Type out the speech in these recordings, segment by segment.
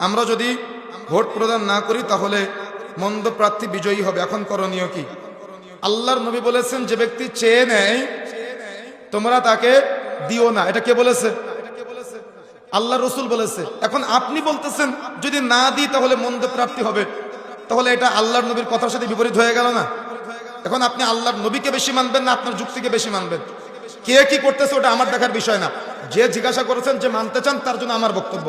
আমরা যদি ভোট প্রদান না করি তাহলে মন্দ প্রার্থী বিজয়ী হবে। এখন করণীয় কি? আল্লাহর নবী বলেছেন, যে ব্যক্তি চেয়ে নেয় তোমরা তাকে দিও না। এটা কে বলেছে? আল্লাহ রসুল বলেছে। এখন আপনি বলতেছেন যদি না দিই তাহলে মন্দ প্রাপ্তি হবে, তাহলে এটা আল্লাহর নবীর কথার সাথে বিপরীত হয়ে গেল না? এখন আপনি আল্লাহর নবীকে বেশি মানবেন না আপনার যুক্তিকে বেশি মানবেন? কে কি করতেছে ওটা আমার দেখার বিষয় না। যে জিজ্ঞাসা করেছেন, যে মানতে চান তার জন্য আমার বক্তব্য।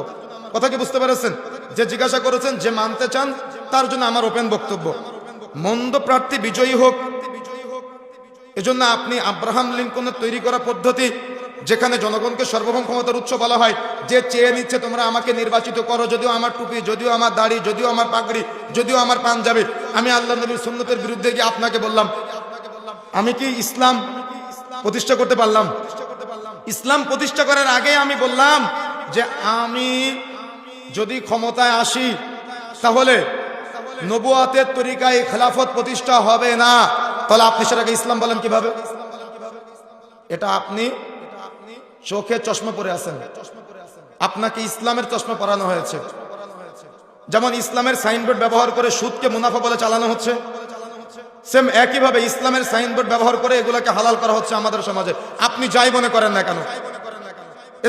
কথা কি বুঝতে পেরেছেন? যে জিজ্ঞাসা করেছেন, যে মানতে চান তার জন্য আমার ওপেন বক্তব্য। মন্দ প্রার্থী বিজয়ী হোক, এজন্য আপনি আব্রাহাম লিঙ্কনের তৈরি করা পদ্ধতি, যেখানে জনগণকে সর্বভৌম ক্ষমতার উৎস বলা হয়, যে চেয়ে নিচ্ছে তোমরা আমাকে নির্বাচিত করো, যদিও আমার টুপি, যদিও আমার দাড়ি, যদিও আমার পাগড়ি, যদিও আমার পাঞ্জাবি, আমি আল্লাহ নবীর সুন্নতের বিরুদ্ধে গিয়ে আপনাকে বললাম, আমি কি ইসলাম প্রতিষ্ঠা করতে পারলাম? ইসলাম প্রতিষ্ঠা করার আগে আমি বললাম যে আমি যদি ক্ষমতায় আসি তাহলে নবুয়াতের তরিকায় খেলাফত প্রতিষ্ঠা হবে না। তাহলে আপনি সেটাকে ইসলাম বলেন কিভাবে? এটা আপনি চোখে চশমা পরে আছেন, আপনাকে ইসলামের চশমা পরানো হয়েছে। যেমন ইসলামের সাইনবোর্ড ব্যবহার করে সুদকে মুনাফা বলে চালানো হচ্ছে, সেম একইভাবে ইসলামের সাইনবোর্ড ব্যবহার করে এগুলোকে হালাল করা হচ্ছে আমাদের সমাজে। আপনি যাই মনে করেন না কেন,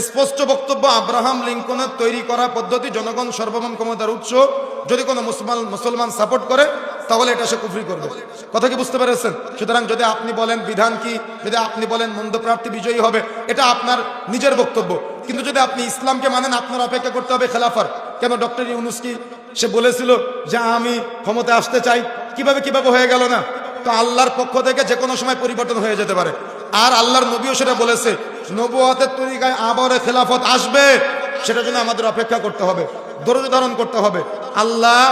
স্পষ্ট বক্তব্য, আব্রাহাম লিঙ্কনের তৈরি করা পদ্ধতি জনগণ সর্বভৌম ক্ষমতার উৎস। যদি কোনো মুসলমান সাপোর্ট করে তাহলে এটা সে কুফরি করবে। কথা কি বুঝতে পেরেছেন? সুতরাং যদি আপনি বলেন বিধান কি, যদি আপনি বলেন মন্দ প্রার্থী বিজয়ী হবে, এটা আপনার নিজের বক্তব্য। কিন্তু যদি আপনি ইসলামকে মানেন আপনার অপেক্ষা করতে হবে খেলাফার। কেন ডক্টর ইউনূস কি সে বলেছিল যে আমি ক্ষমতায় আসতে চাই? কিভাবে হয়ে গেল না? তো আল্লাহর পক্ষ থেকে যে কোনো সময় পরিবর্তন হয়ে যেতে পারে। আর আল্লাহর নবীও সেটা বলেছে, নবুয়াতের তরিকায় আবার খেলাফত আসবে, সেটার জন্য আমাদের অপেক্ষা করতে হবে, ধৈর্য ধারণ করতে হবে, আল্লাহ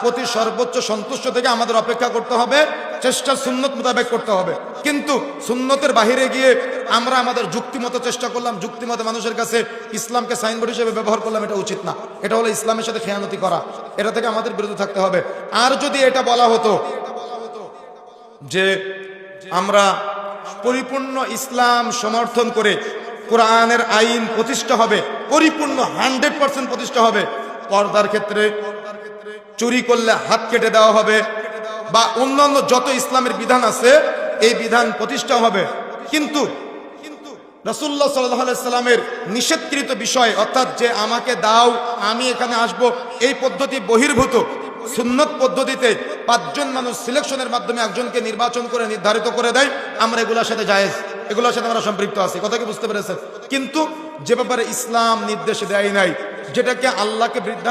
প্রতি সর্বোচ্চ সন্তুষ্ট থেকে আমাদের অপেক্ষা করতে হবে, চেষ্টা সুন্নত মোতাবেক করতে হবে। কিন্তু সুন্নতের বাহিরে গিয়ে আমরা আমাদের যুক্তিমতো চেষ্টা করলাম, যুক্তিমতো মানুষের কাছে ইসলামকে সাইনবোর্ড হিসেবে ব্যবহার করলাম, এটা উচিত না। এটা হলো ইসলামের সাথে খেয়ানতি করা। এটা থেকে আমাদের বিরত থাকতে হবে। আর যদি এটা বলা হতো যে আমরা পরিপূর্ণ ইসলাম সমর্থন করে কোরআনের আইন প্রতিষ্ঠা হবে, পরিপূর্ণ 100% প্রতিষ্ঠা হবে, পর্দার ক্ষেত্রে চুরি করলে হাত কেটে দেওয়া হবে, বা অন্যান্য যত ইসলামের বিধান আছে এই বিধান প্রতিষ্ঠা হবে, কিন্তু রাসূলুল্লাহ সাল্লাল্লাহু আলাইহি সাল্লামের নিষেধকৃত বিষয়, অর্থাৎ যে আমাকে দাও আমি এখানে আসব, এই পদ্ধতি বহির্ভূত সুন্নত পদ্ধতিতে 5 জন মানুষ সিলেকশনের মাধ্যমে একজনকে নির্বাচন করে নির্ধারিত করে দেয়, আমরা এগুলোর সাথে জায়েজ, এগুলোর সাথে আমরা সম্পৃক্ত আছি। কথা কি বুঝতে পেরেছেন? কিন্তু যে ব্যাপারে ইসলাম নির্দেশ দেয় নাই, যেটাকে আল্লাহকে বৃদ্ধা